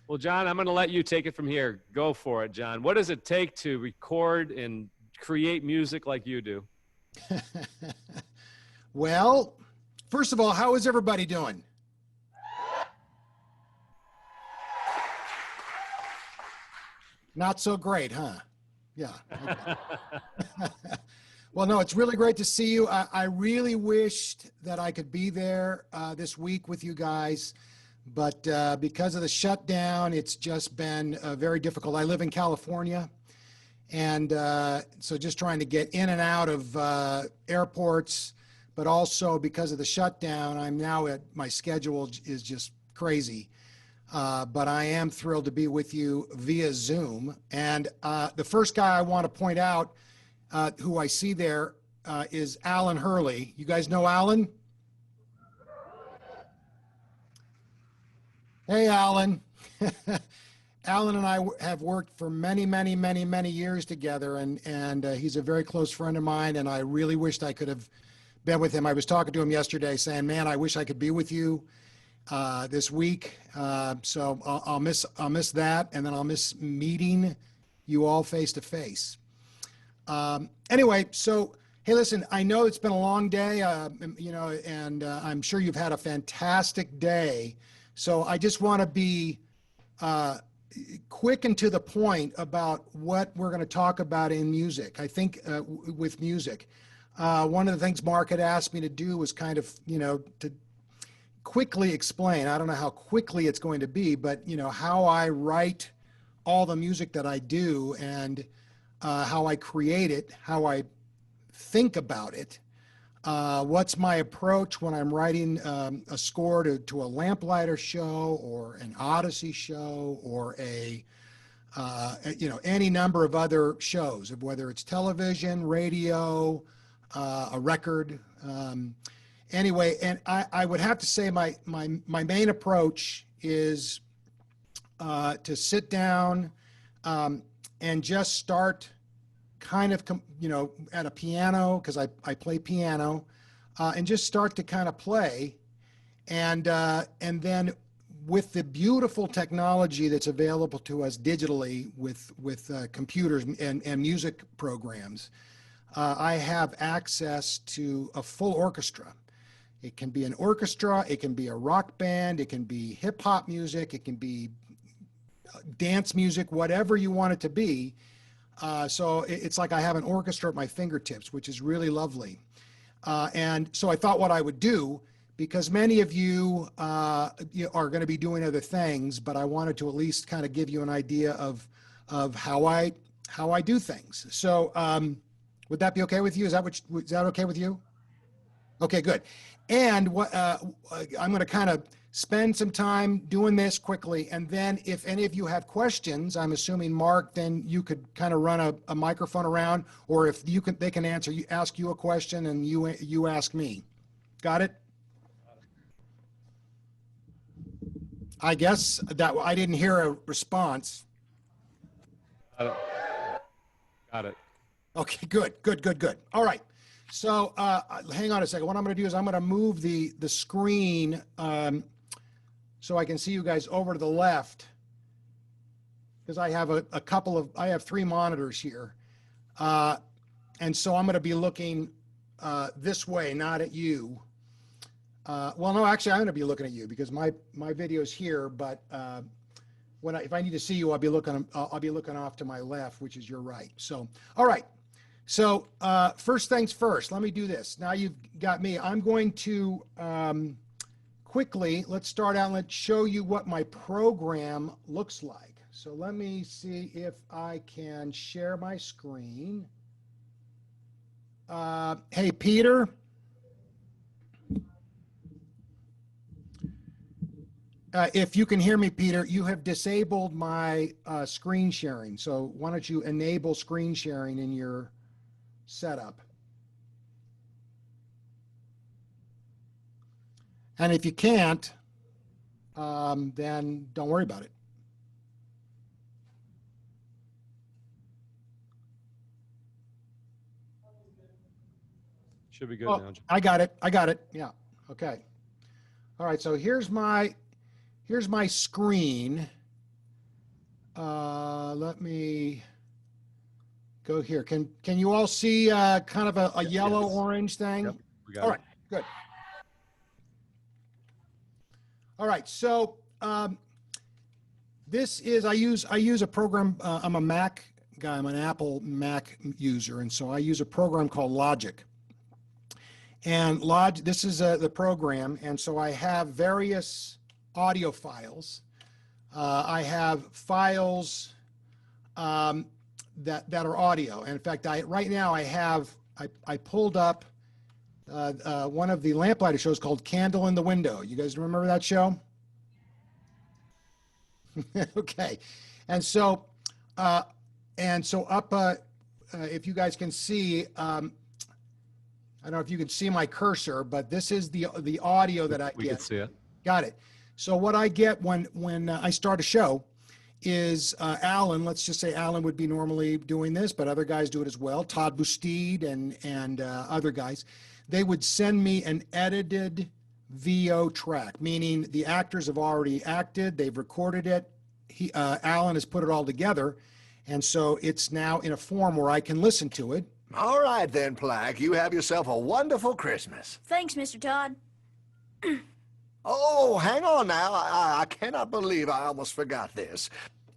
Well, John, I'm going to let you take it from here. Go for it, John. What does it take to record and create music like you do? Well, first of all, how is everybody doing? Not so great, huh? Yeah. Okay. Well, no, it's really great to see you. I really wished that I could be there this week with you guys, but because of the shutdown, it's just been very difficult. I live in California, and so just trying to get in and out of airports, but also because of the shutdown, my schedule is just crazy. But I am thrilled to be with you via Zoom. And the first guy I want to point out who I see there is Alan Hurley. You guys know Alan? Hey, Alan. Alan and I have worked for many, many, many, many years together, and he's a very close friend of mine, and I really wished I could have been with him. I was talking to him yesterday saying, man, I wish I could be with you this week. So I'll miss that, and then I'll miss meeting you all face to face. Anyway, so hey, listen, I know it's been a long day, and I'm sure you've had a fantastic day. So I just want to be quick and to the point about what we're going to talk about in music. I think with music, one of the things Mark had asked me to do was kind of, to quickly explain, I don't know how quickly it's going to be, but how I write all the music that I do, and how I create it, how I think about it, what's my approach when I'm writing a score to a Lamplighter show or an Odyssey show or any number of other shows, whether it's television, radio, a record. Anyway, and I would have to say my main approach is to sit down and just start kind of, at a piano, because I play piano, and just start to kind of play. And then with the beautiful technology that's available to us digitally with computers and music programs, I have access to a full orchestra. It can be an orchestra, it can be a rock band, it can be hip hop music, it can be dance music, whatever you want it to be. So it's like I have an orchestra at my fingertips, which is really lovely. And so I thought what I would do, because many of you, are going to be doing other things, but I wanted to at least kind of give you an idea of how I do things. So would that be okay with you? Is that okay with you? Okay, good. And what I'm going to kind of spend some time doing this quickly, and then if any of you have questions, I'm assuming Mark, then you could kind of run a microphone around, or if they can ask you a question and you ask me. Got it? I guess that I didn't hear a response. Got it. Okay, good. All right. So hang on a second. What I'm going to do is I'm going to move the screen so I can see you guys over to the left, because I have I have 3 monitors here. And so I'm going to be looking this way, not at you. Well, no, actually I'm going to be looking at you because my video's here, but if I need to see you, I'll be looking off to my left, which is your right. So, all right. So first things first, let me do this. Now you've got me. I'm going to quickly, let's start out and let's show you what my program looks like. So let me see if I can share my screen. Hey, Peter. If you can hear me, Peter, you have disabled my screen sharing. So why don't you enable screen sharing in your setup? And if you can't, then don't worry about it. Should be good now. I got it. Yeah. Okay. All right. So here's my screen. let me go here. Can you all see kind of a yellow Yes. orange thing? Yep, we got All it. right, good. All right, so this is I use a program. I'm a Mac guy. I'm an Apple Mac user, and so I use a program called Logic. And this is the program, and so I have various audio files. I have files that are audio. And in fact, right now I pulled up one of the Lamplighter shows called Candle in the Window. You guys remember that show? Okay, and so up if you guys can see. I don't know if you can see my cursor, but this is the audio that I We can get. see it. Got it. So what I get when I start a show is Alan. Let's just say Alan would be normally doing this, but other guys do it as well. Todd Bustede and other guys, they would send me an edited VO track, meaning the actors have already acted, they've recorded it. Alan has put it all together, and so it's now in a form where I can listen to it. All right then, Plaque. You have yourself a wonderful Christmas. Thanks, Mr. Todd. Oh, hang on now. I cannot believe I almost forgot this.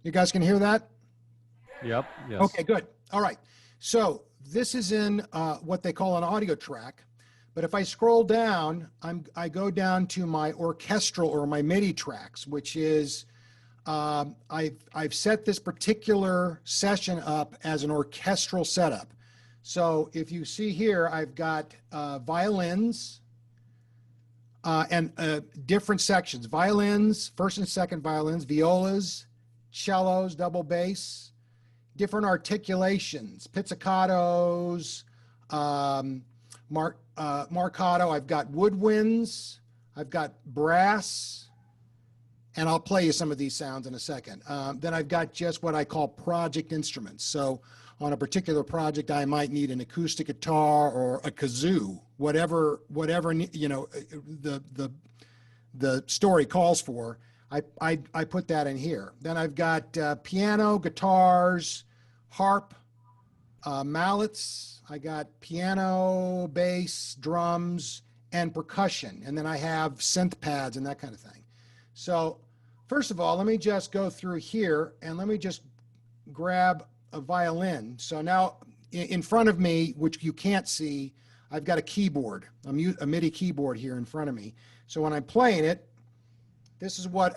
You guys can hear that? Yep. Yes. Okay, good. All right. So this is in what they call an audio track. But if I scroll down, I go down to my orchestral or my MIDI tracks, which is I've set this particular session up as an orchestral setup. So if you see here, I've got violins and different sections: violins, first and second violins, violas, cellos, double bass, different articulations, pizzicatos, marcato. I've got woodwinds, I've got brass, and I'll play you some of these sounds in a second. Then I've got just what I call project instruments. So on a particular project, I might need an acoustic guitar or a kazoo, whatever you know the story calls for. I put that in here. Then I've got piano, guitars, harp, mallets. I got piano, bass, drums, and percussion. And then I have synth pads and that kind of thing. So first of all, let me just go through here and let me just grab a violin. So now in front of me, which you can't see, I've got a keyboard, a MIDI keyboard here in front of me. So when I'm playing it, this is what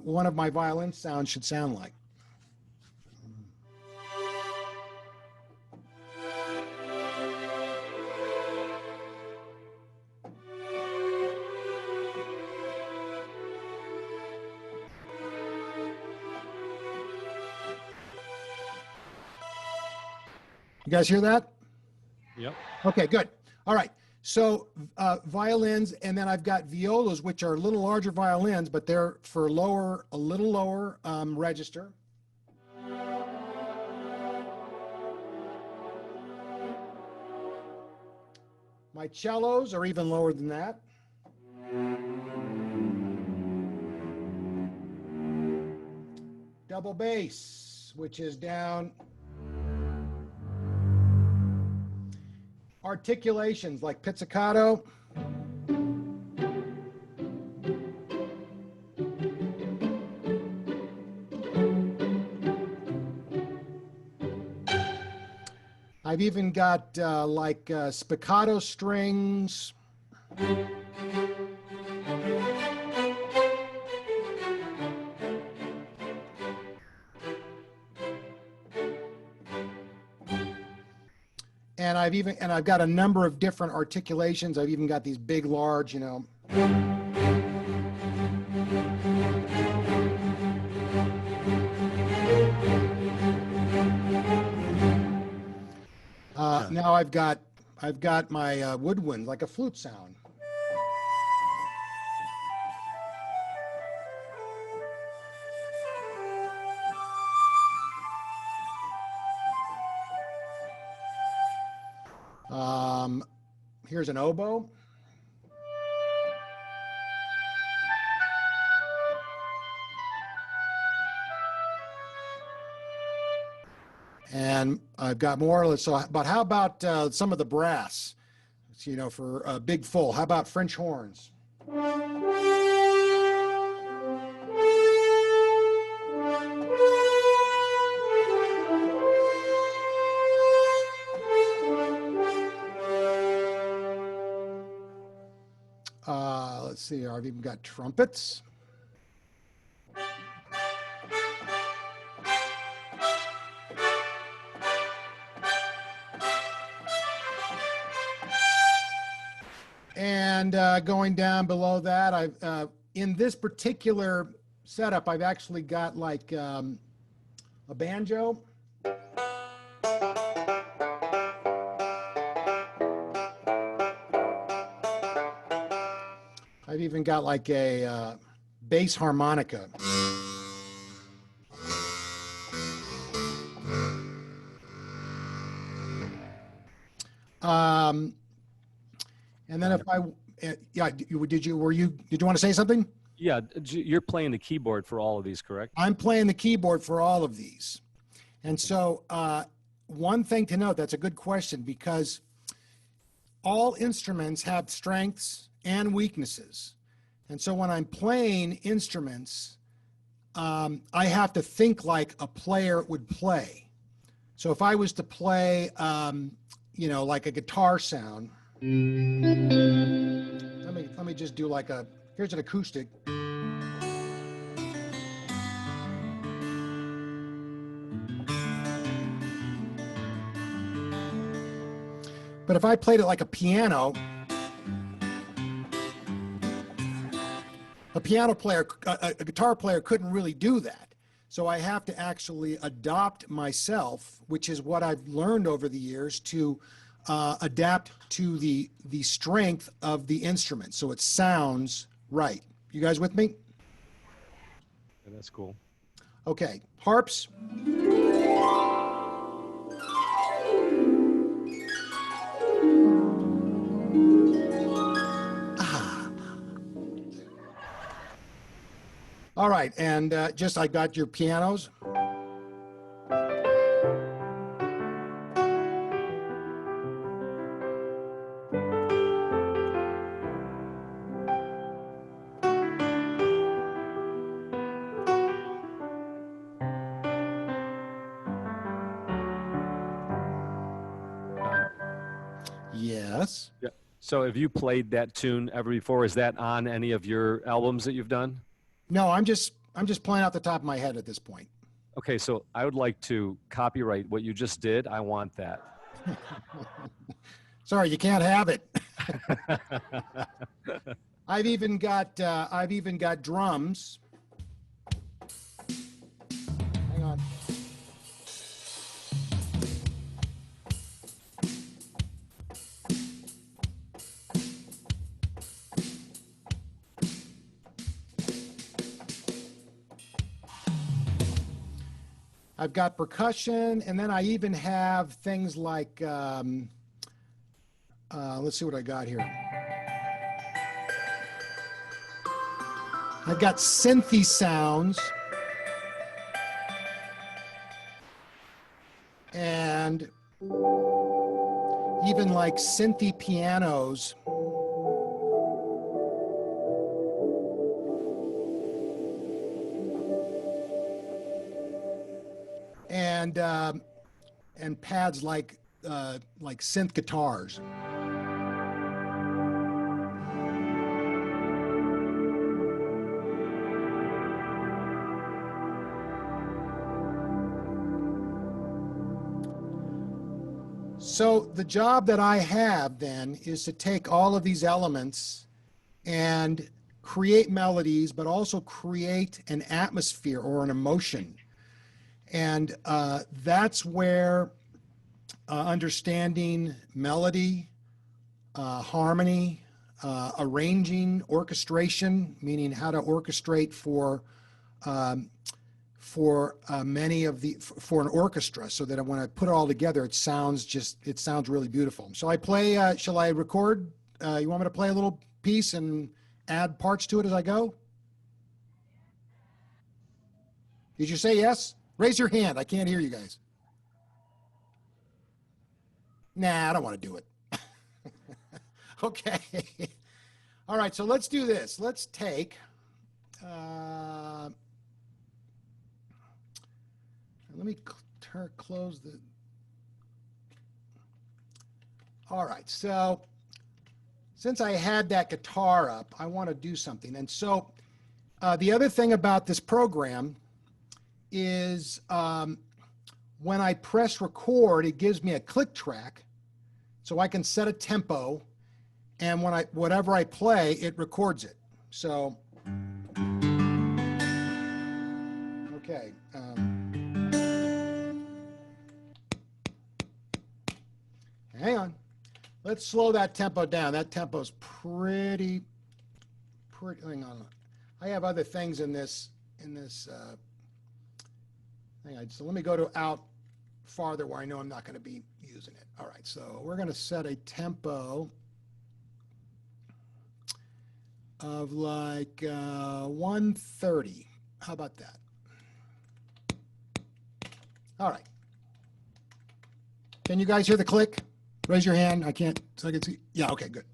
one of my violin sounds should sound like. You guys hear that? Yep. Okay, good. All right. So violins, and then I've got violas, which are a little larger violins, but they're for a little lower register. My cellos are even lower than that. Double bass, which is down. Articulations like pizzicato. I've even got like spiccato strings. And I've got a number of different articulations. I've even got these big, large, you know. Now I've got my woodwind, like a flute sound. Here's an oboe. And I've got more. But how about some of the brass? For a big full. How about French horns? Let's see. I've even got trumpets. And going down below that, I've in this particular setup, I've actually got like a banjo. I've even got like a bass harmonica. And then if I, yeah, did you want to say something? Yeah, you're playing the keyboard for all of these, correct? I'm playing the keyboard for all of these. And so one thing to note, that's a good question, because all instruments have strengths and weaknesses. And so when I'm playing instruments, I have to think like a player would play. So if I was to play, like a guitar sound, let me just do like here's an acoustic. But if I played it like a piano, a guitar player couldn't really do that. So I have to actually adopt myself, which is what I've learned over the years, to adapt to the strength of the instrument so it sounds right. You guys with me? Yeah, that's cool. Okay, harps. All right, and I got your pianos. Yes. Yeah. So have you played that tune ever before? Is that on any of your albums that you've done? No, I'm just playing out the top of my head at this point. Okay, so I would like to copyright what you just did. I want that. Sorry, you can't have it. I've even got drums. Hang on. I've got percussion, and then I even have things like, let's see what I got here. I've got synthy sounds, and even like synthy pianos. And pads like synth guitars. So the job that I have then is to take all of these elements and create melodies, but also create an atmosphere or an emotion. And that's where understanding melody, harmony, arranging, orchestration, meaning how to orchestrate for an orchestra, so that when I put it all together, it sounds really beautiful. So I play. Shall I record? You want me to play a little piece and add parts to it as I go? Did you say yes? Raise your hand. I can't hear you guys. Nah, I don't want to do it. Okay. All right, so let's do this. Let's take, let me close the, all right, so since I had that guitar up, I want to do something. And so the other thing about this program is when I press record, it gives me a click track, so I can set a tempo, and when whatever I play, it records it. So, okay. Hang on. Let's slow that tempo down. That tempo's pretty, hang on. I have other things in this, hang on. So let me go to out farther where I know I'm not going to be using it. All right, so we're going to set a tempo of like 130. How about that? All right. Can you guys hear the click? Raise your hand. I can't, so I can see. Yeah, okay, good.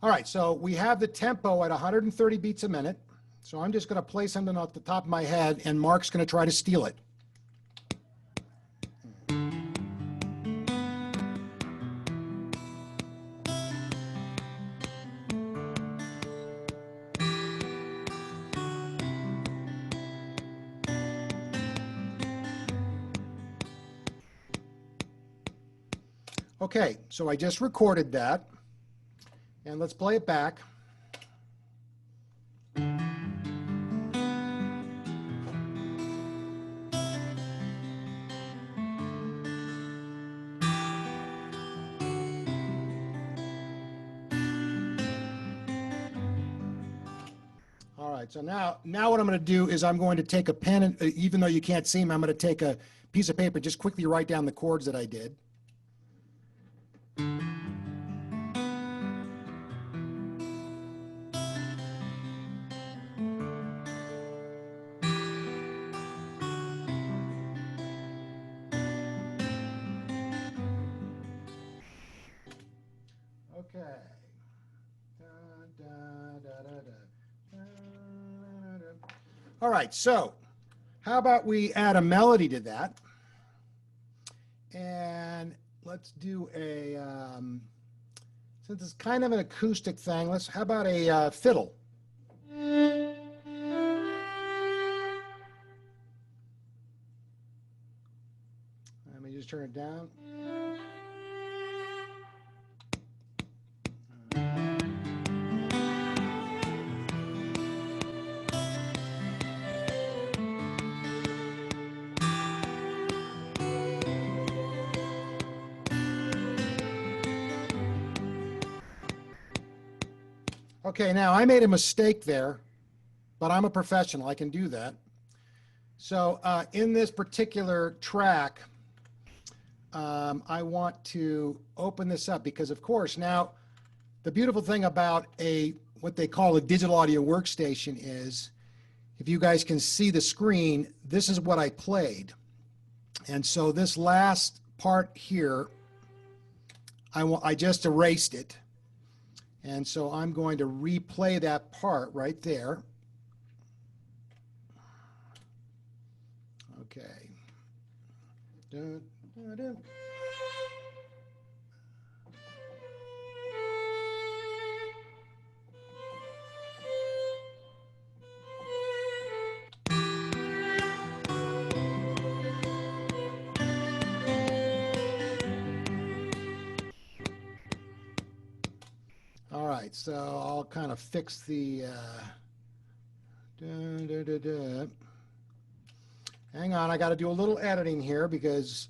All right, so we have the tempo at 130 beats a minute. So I'm just going to play something off the top of my head, and Mark's going to try to steal it. Okay, so I just recorded that, and let's play it back. All right, so now what I'm going to do is I'm going to take a pen, and even though you can't see me, I'm going to take a piece of paper, just quickly write down the chords that I did. Okay. All right, so how about we add a melody to that? And let's do a, since it's kind of an acoustic thing, how about a fiddle? Let me just turn it down. Okay, now I made a mistake there, but I'm a professional. I can do that. So in this particular track, I want to open this up because, of course, now the beautiful thing about what they call a digital audio workstation is, if you guys can see the screen, this is what I played. And so this last part here, I just erased it. And so I'm going to replay that part right there. Okay. Dun, dun, dun. All right, so I'll kind of fix the hang on, I got to do a little editing here because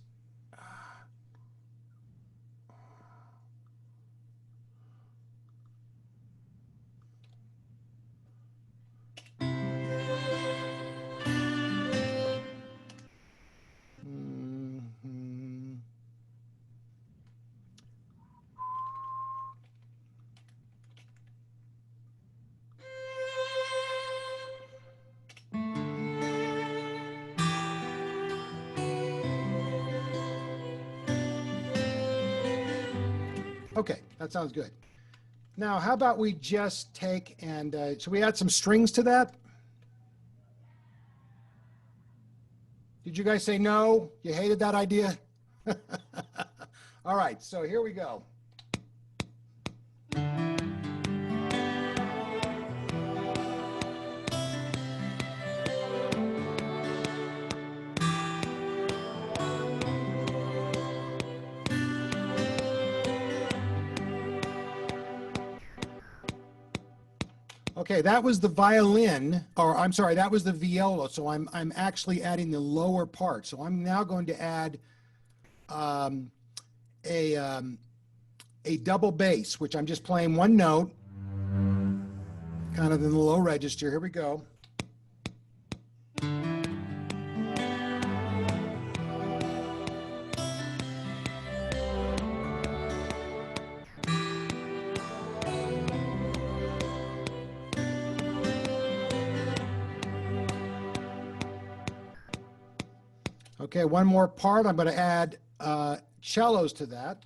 Okay, that sounds good. Now, how about we just take and, so we add some strings to that? Did you guys say no? You hated that idea? All right, so here we go. Okay, that was the violin, or I'm sorry, that was the viola. So I'm actually adding the lower part. So I'm now going to add a double bass, which I'm just playing one note, kind of in the low register. Here we go. Okay, one more part. I'm going to add cellos to that.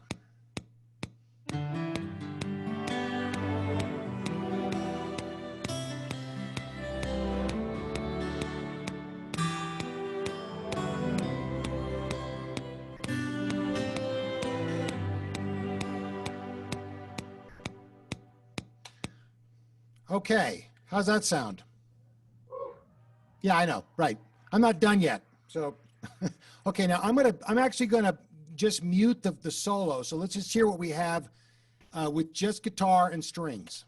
Okay, how's that sound? Yeah, I know, right. I'm not done yet. So, okay, now I'm actually gonna just mute the solo. So let's just hear what we have with just guitar and strings.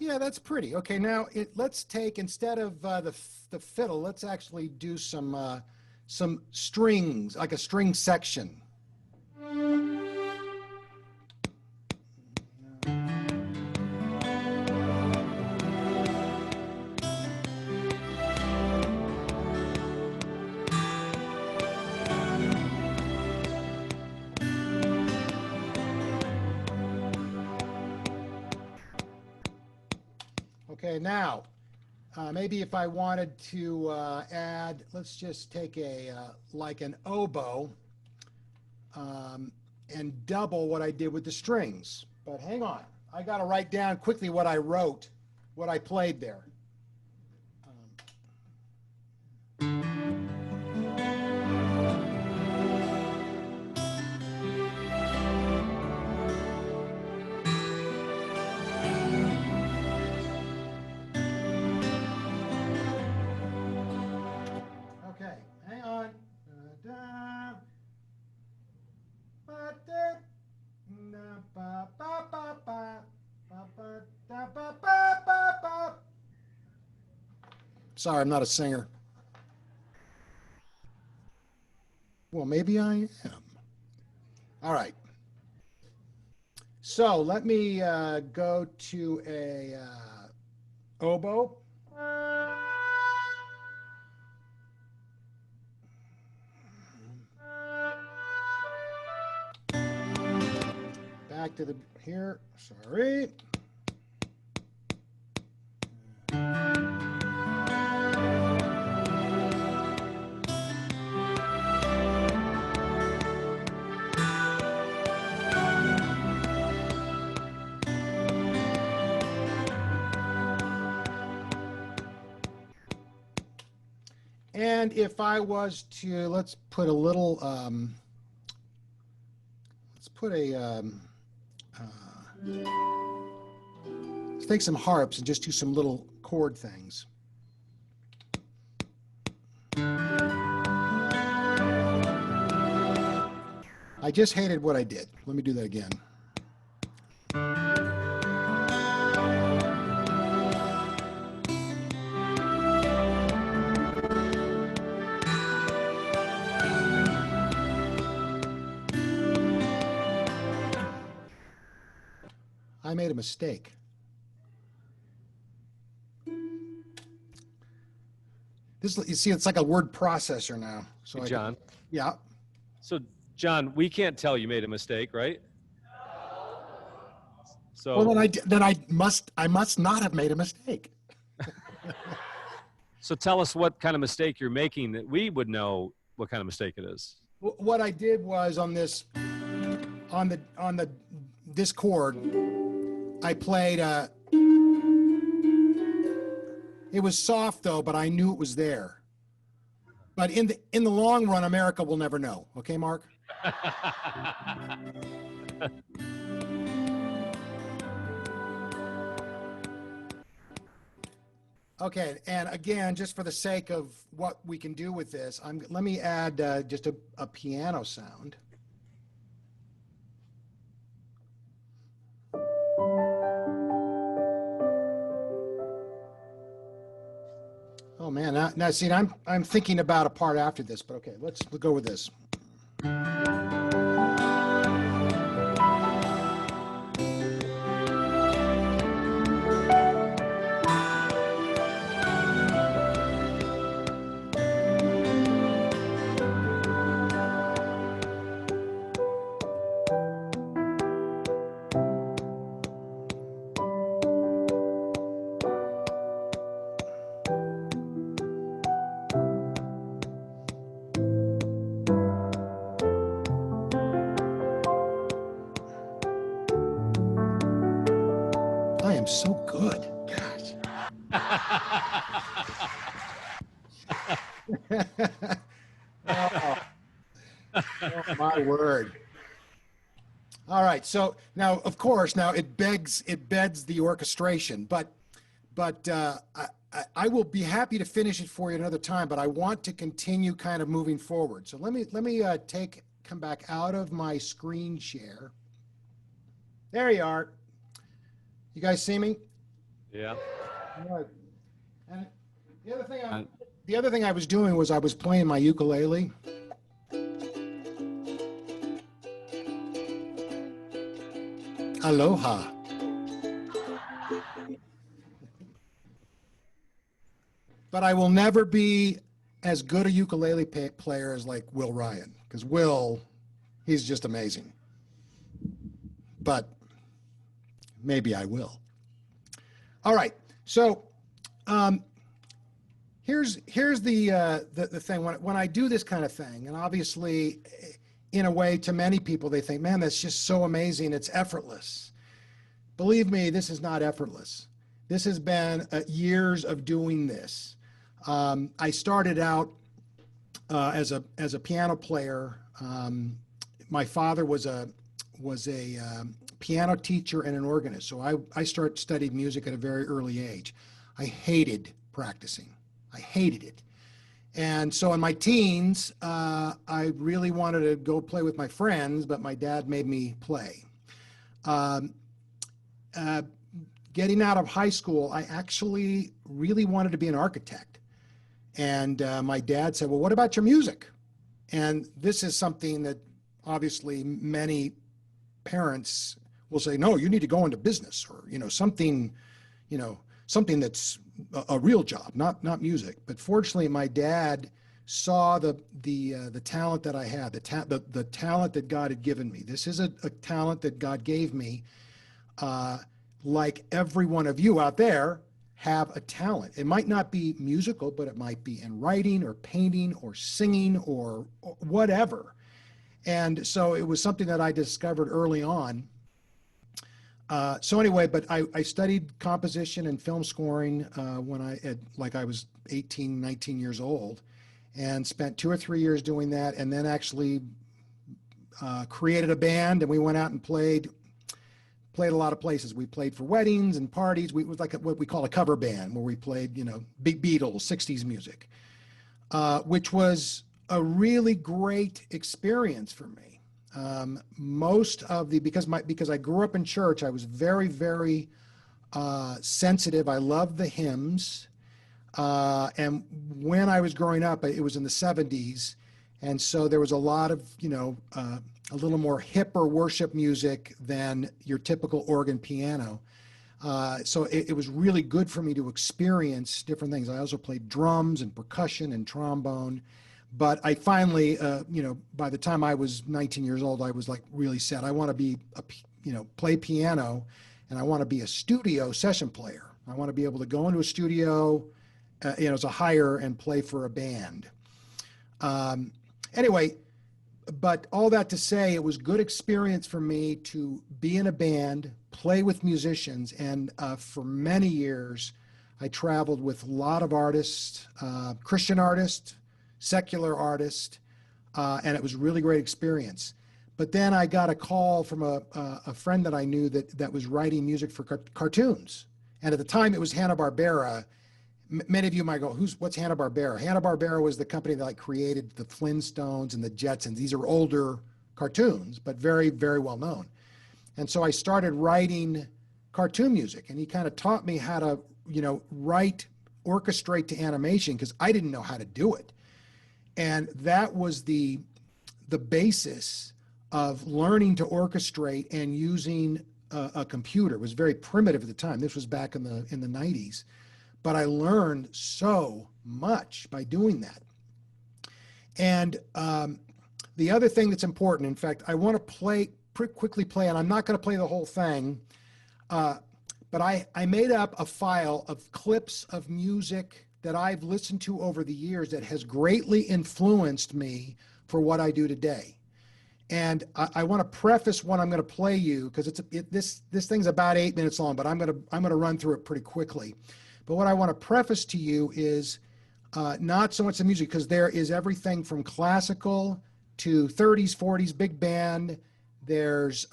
Yeah, that's pretty. Okay, now let's take, instead of the fiddle, let's actually do some strings, like a string section. Okay, now maybe if I wanted to add, let's just take like an oboe and double what I did with the strings. But hang on, I got to write down quickly what I wrote, what I played there. Okay, hang on. Sorry, I'm not a singer. Well, maybe I am. All right. So let me go to a oboe. Back to the here. Sorry. And if I was to, let's put a little, let's put a, let's take some harps and just do some little chord things. I just hated what I did. Let me do that again. I made a mistake. This, you see, it's like a word processor now. So Hey, John. yeah. So John, we can't tell you made a mistake, right? So, Well, then I must not have made a mistake. so tell us what kind of mistake you're making that we would know what kind of mistake it is. What I did was on this this chord, I played it was soft though, but I knew it was there. But in the long run, America will never know. Okay, Mark? Okay, and again, just for the sake of what we can do with this, let me add just a piano sound. Oh man, now see, I'm thinking about a part after this, but okay, let's go with this. I am so good. Gosh. Oh, my word. All right. So now, of course, now it beds the orchestration, but I will be happy to finish it for you another time, but I want to continue kind of moving forward. So let me come back out of my screen share. There you are. You guys see me? Yeah. All right. And the other thing I was doing was I was playing my ukulele. Aloha. But I will never be as good a ukulele player as like Will Ryan, because he's just amazing. But maybe I will. All right. So here's the thing. When I do this kind of thing, and obviously, in a way, to many people, they think, man, that's just so amazing. It's effortless. Believe me, this is not effortless. This has been years of doing this. I started out as a piano player. My father was a piano teacher and an organist, so I studied music at a very early age. I hated practicing. I hated it. And so in my teens, I really wanted to go play with my friends, but my dad made me play. Getting out of high school, I actually really wanted to be an architect. And my dad said, well, what about your music? And this is something that obviously many parents will say, no, you need to go into business, or, something that's a real job, not music. But fortunately, my dad saw the talent that I had, the talent that God had given me. This is a talent that God gave me. Like every one of you out there have a talent. It might not be musical, but it might be in writing or painting or singing or whatever. And so it was something that I discovered early on. So anyway, but I studied composition and film scoring when I was 18, 19 years old, and spent 2 or 3 years doing that, and then actually created a band, and we went out and played a lot of places. We played for weddings and parties. It was like what we call a cover band, where we played, big Beatles, 60s music, which was a really great experience for me. Because I grew up in church, I was very, very sensitive. I loved the hymns. And when I was growing up, it was in the 70s. And so there was a lot of, a little more hipper worship music than your typical organ piano. So it was really good for me to experience different things. I also played drums and percussion and trombone. But I finally, by the time I was 19 years old, I was like really set. I want to be, play piano, and I want to be a studio session player. I want to be able to go into a studio, as a hire and play for a band. Anyway, but all that to say, it was good experience for me to be in a band, play with musicians, and for many years, I traveled with a lot of artists, Christian artists, secular artists, and it was a really great experience. But then I got a call from a friend that I knew that was writing music for cartoons. And at the time, it was Hanna-Barbera. Many of you might go, what's Hanna-Barbera? Hanna-Barbera was the company that created the Flintstones and the Jetsons. These are older cartoons, but very, very well known. And so I started writing cartoon music, and he kind of taught me how to, write, orchestrate to animation, because I didn't know how to do it. And that was the basis of learning to orchestrate and using a computer. It was very primitive at the time. This was back in the 90s. But I learned so much by doing that. And the other thing that's important, in fact, I want to quickly play, and I'm not going to play the whole thing, but I made up a file of clips of music that I've listened to over the years that has greatly influenced me for what I do today. And I want to preface what I'm going to play you, because this thing's about 8 minutes long, but I'm going to run through it pretty quickly. But what I want to preface to you is not so much the music, because there is everything from classical to 30s, 40s, big band. There's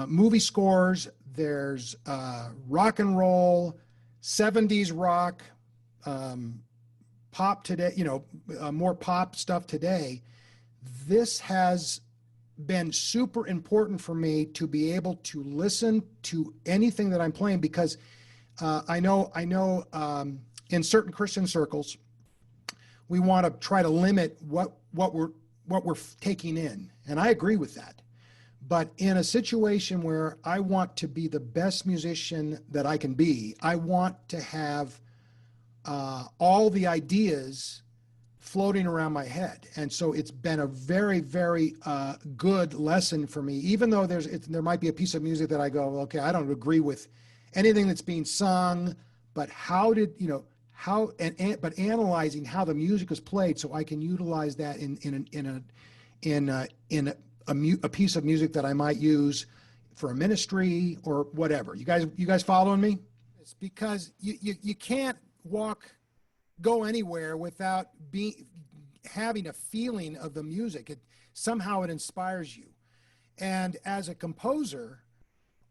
movie scores. There's rock and roll, 70s rock, pop today, more pop stuff today. This has been super important for me to be able to listen to anything that I'm playing, because I know in certain Christian circles, we want to try to limit what we're taking in. And I agree with that. But in a situation where I want to be the best musician that I can be, I want to have all the ideas floating around my head. And so it's been a very, very good lesson for me, even though there might be a piece of music that I go, okay, I don't agree with anything that's being sung, but but analyzing how the music is played so I can utilize that in a piece of music that I might use for a ministry or whatever. You guys following me? It's because you can't go anywhere without having a feeling of the music. Somehow it inspires you. And as a composer,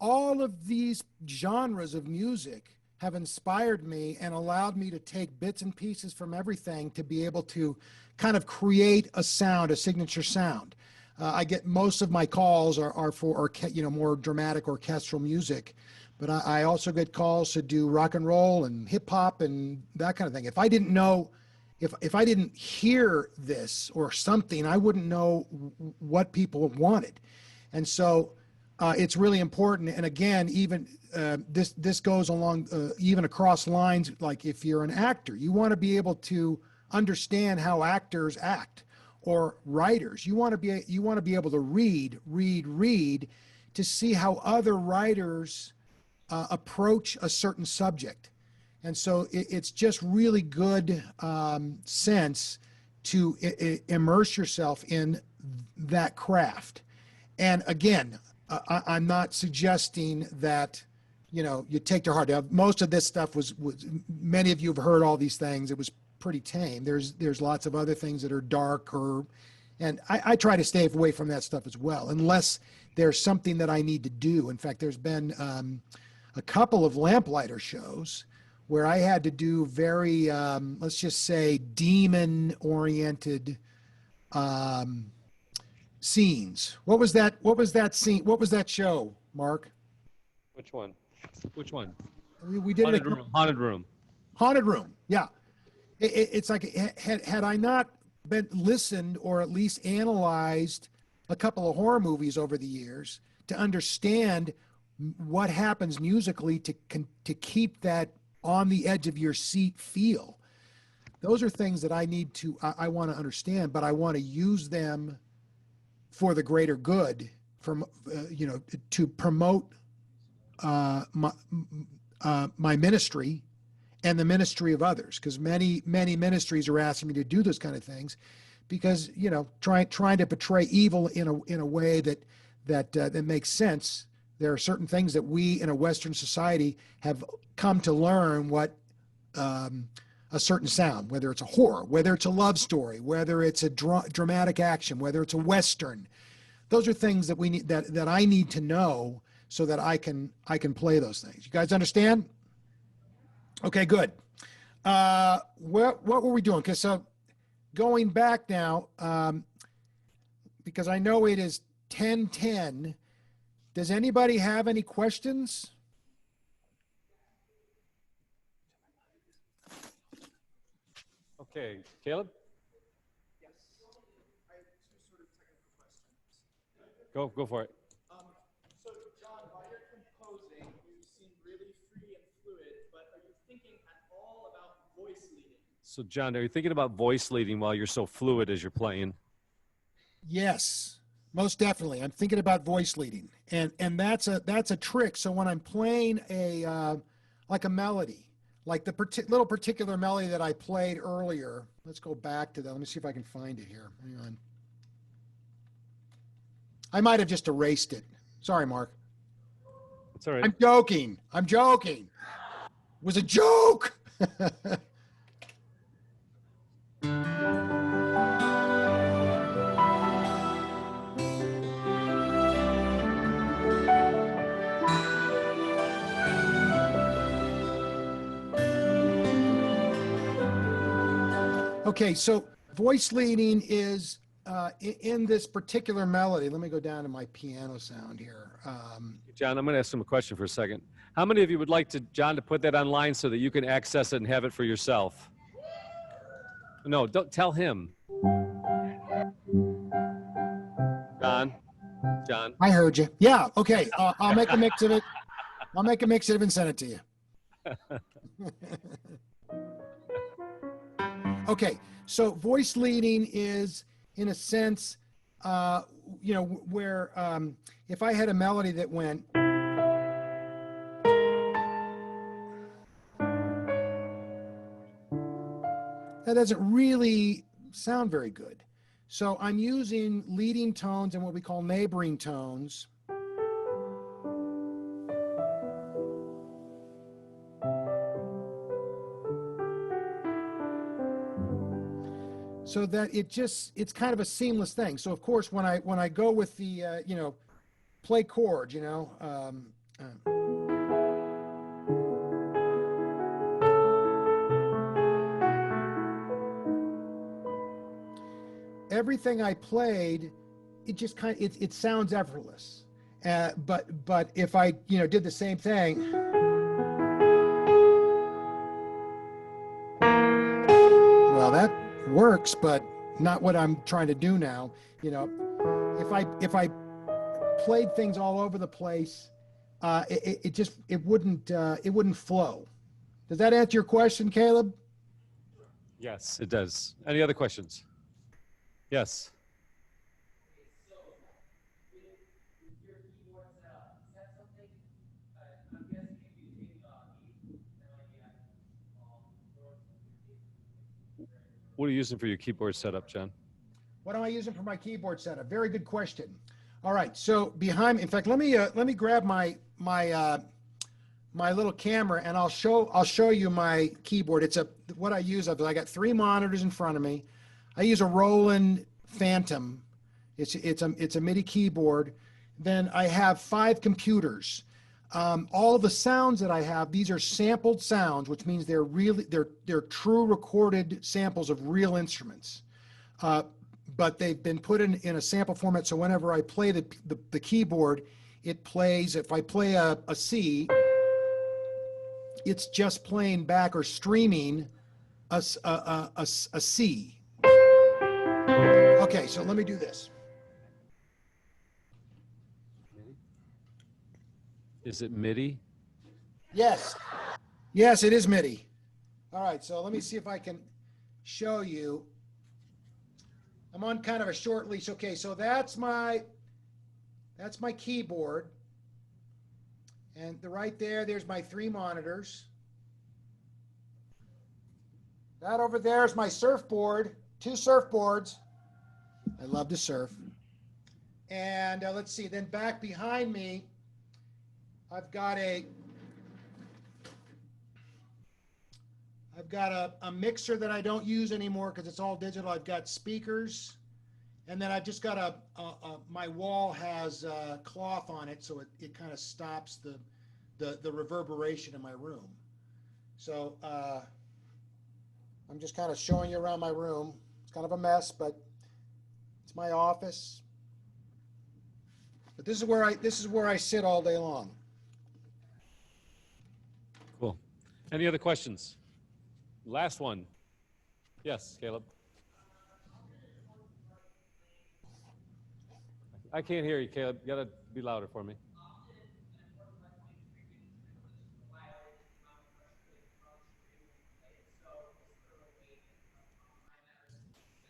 all of these genres of music have inspired me and allowed me to take bits and pieces from everything to be able to kind of create a sound, a signature sound. I get most of my calls are for more dramatic orchestral music, but I also get calls to do rock and roll and hip hop and that kind of thing. If I didn't know, if I didn't hear this or something, I wouldn't know what people wanted. And so it's really important. And again, even this goes along even across lines. Like if you're an actor, you want to be able to understand how actors act, or writers. You want to be able to read to see how other writers approach a certain subject. And so it's just really good sense to immerse yourself in that craft. And again, I'm not suggesting that, you take to heart. Now, most of this stuff was many of you have heard all these things. It was pretty tame. There's lots of other things that are dark, and I try to stay away from that stuff as well, unless there's something that I need to do. In fact, there's been a couple of Lamplighter shows where I had to do very, let's just say, demon-oriented scenes. What was that scene? What was that show, Mark? Which one? We did Haunted room. Haunted room. Yeah. It's like, had I not been listened or at least analyzed a couple of horror movies over the years to understand what happens musically to keep that on the edge of your seat feel, those are things that I need to, I want to understand, but I want to use them for the greater good, from, to promote my ministry and the ministry of others, because many ministries are asking me to do those kind of things, because trying to portray evil in a way that makes sense. There are certain things that we in a Western society have come to learn what a certain sound, whether it's a horror, whether it's a love story, whether it's a dramatic action, whether it's a Western. Those are things that we need, that I need to know, so that I can play those things. You guys understand? Okay, good. What were we doing? Because so going back now, because I know it is 10:10. Does anybody have any questions? Okay, Caleb? Yes. I have two sort of technical questions. Go for it. So, John, while you're composing, you seem really free and fluid, but are you thinking at all about voice leading? So, John, are you thinking about voice leading while you're so fluid as you're playing? Yes, most definitely. I'm thinking about voice leading, and that's a trick. So when I'm playing like a melody, like the little particular melody that I played earlier, let's go back to that. Let me see if I can find it here. Hang on. I might have just erased it. Sorry, Mark. It's all right. I'm joking. It was a joke. Okay, so voice leading is in this particular melody. Let me go down to my piano sound here. John, I'm going to ask him a question for a second. How many of you would like John, to put that online so that you can access it and have it for yourself? No, don't tell him. John. I heard you. Yeah, okay. I'll make a mix of it. And send it to you. Okay, so voice leading is, in a sense, where if I had a melody that went, that doesn't really sound very good. So I'm using leading tones and what we call neighboring tones. So that it's kind of a seamless thing. So of course, when I go with the, play chords, everything I played, it just it sounds effortless. But if I, did the same thing, well, that works, but not what I'm trying to do now. If I played things all over the place, it wouldn't flow. Does that answer your question, Caleb? Yes, it does. Any other questions? Yes. So, with your keyboard setup, is that something, I'm guessing you'd be taking What are you using for your keyboard setup, John? What am I using for my keyboard setup? Very good question. All right, so behind me, in fact, let me grab my little camera, and I'll show you my keyboard. What I use. I got 3 monitors in front of me. I use a Roland Phantom. It's a MIDI keyboard. Then I have 5 computers. All the sounds that I have, these are sampled sounds, which means they're true recorded samples of real instruments. But they've been put in a sample format, so whenever I play the keyboard, it plays. If I play a C, it's just playing back or streaming a C. Okay, so let me do this. Is it MIDI? Yes, it is MIDI. All right, so let me see if I can show you. I'm on kind of a short leash. Okay, so that's my keyboard. And right there's my 3 monitors. That over there is my surfboard, 2 surfboards. I love to surf. And let's see, then back behind me, I've got a mixer that I don't use anymore because it's all digital. I've got speakers, and then I've just got my wall has cloth on it, so it kind of stops the reverberation in my room. So I'm just kind of showing you around my room. It's kind of a mess, but it's my office. But this is where I sit all day long. Cool. Any other questions? Last one. Yes, Caleb. I can't hear you, Caleb. You gotta be louder for me.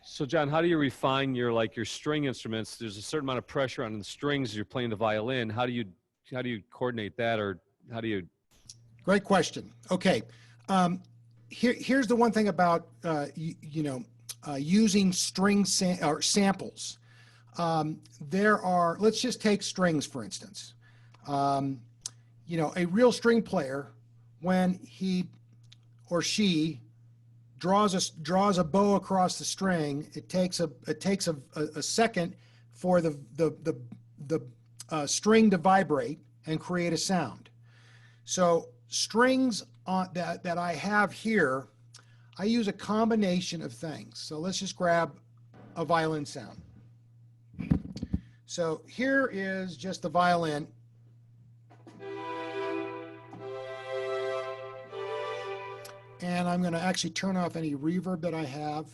So John, how do you refine your string instruments? There's a certain amount of pressure on the strings as you're playing the violin. How do you coordinate that, or how do you? Great question. Okay, here's the one thing about using string or samples. There are, let's just take strings for instance. A real string player, when he or she draws a bow across the string, it takes a second for the string to vibrate and create a sound. So strings that I have here, I use a combination of things. So let's just grab a violin sound. So here is just the violin. And I'm going to actually turn off any reverb that I have.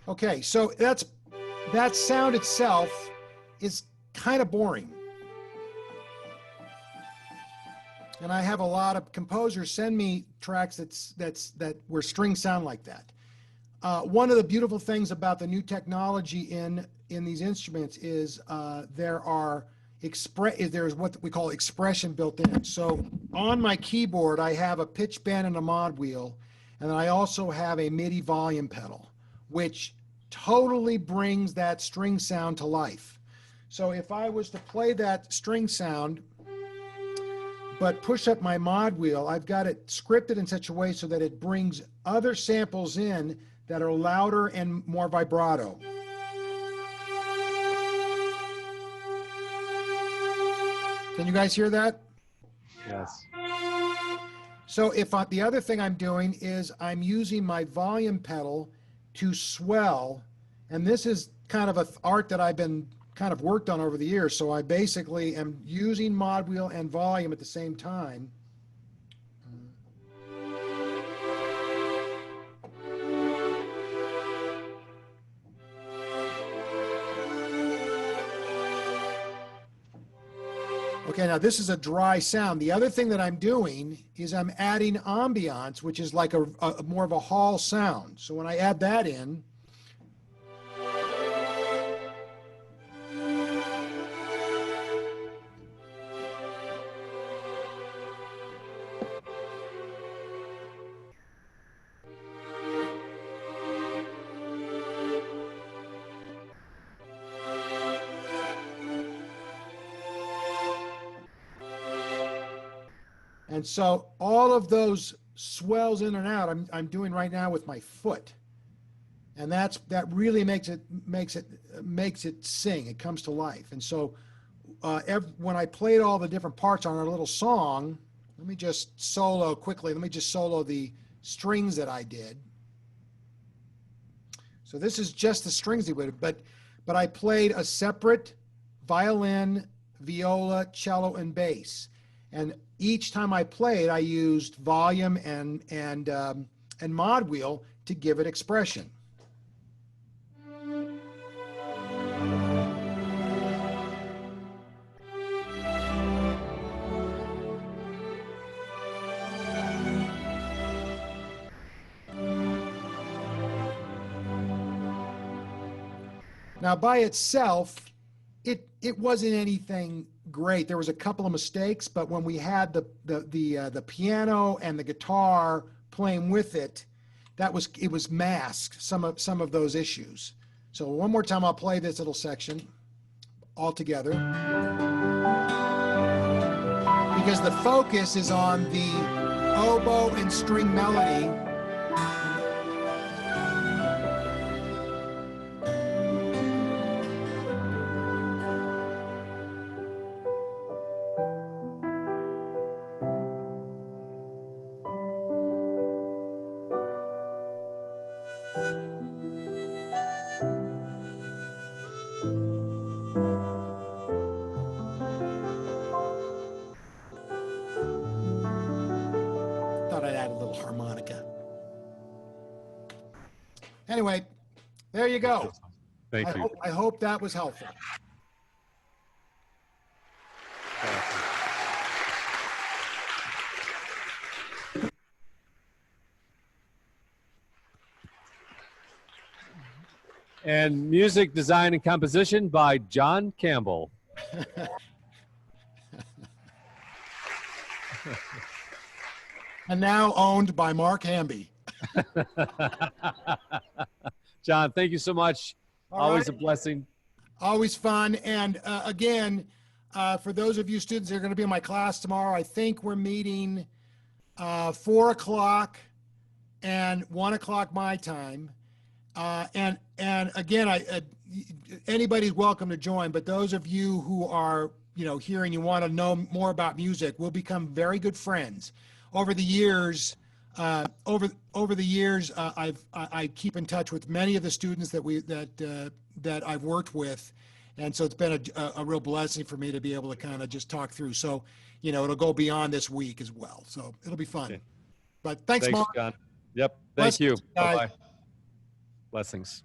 Okay, so that sound itself is kind of boring. And I have a lot of composers send me tracks where strings sound like that. One of the beautiful things about the new technology in these instruments is there's what we call expression built in. So on my keyboard, I have a pitch bend and a mod wheel, and I also have a MIDI volume pedal, which totally brings that string sound to life. So if I was to play that string sound, but push up my mod wheel, I've got it scripted in such a way so that it brings other samples in that are louder and more vibrato. Can you guys hear that? Yes. So the other thing I'm doing is I'm using my volume pedal to swell, and this is kind of an art that I've been kind of worked on over the years. So I basically am using mod wheel and volume at the same time. Okay, now this is a dry sound. The other thing that I'm doing is I'm adding ambiance, which is like a more of a hall sound. So when I add that in, and so all of those swells in and out, I'm doing right now with my foot, and that really makes it sing. It comes to life. And so when I played all the different parts on our little song, let me just solo quickly. Let me just solo the strings that I did. So this is just the strings he would, but I played a separate violin, viola, cello, and bass. And each time I played, I used volume and mod wheel to give it expression. Now, by itself, it wasn't anything great. There was a couple of mistakes, but when we had the piano and the guitar playing with it, it was masked some of those issues. So one more time, I'll play this little section all together because the focus is on the oboe and string melody. Thought I'd add a little harmonica. Anyway, there you go. Thank you. I hope that was helpful. And music design and composition by John Campbell. And now owned by Mark Hamby. John, thank you so much. All Always right. a blessing. Always fun. And again, for those of you students that are going to be in my class tomorrow, I think we're meeting 4 o'clock and 1 o'clock my time. And again, anybody's welcome to join, but those of you who are, here and you want to know more about music, we'll become very good friends. Over the years, I keep in touch with many of the students that I've worked with, and so it's been a real blessing for me to be able to kind of just talk through. So, it'll go beyond this week as well. So it'll be fun. Okay. But thanks, Thanks, Mark. John. Yep. Thank Blessings, you. guys. Bye-bye. Blessings.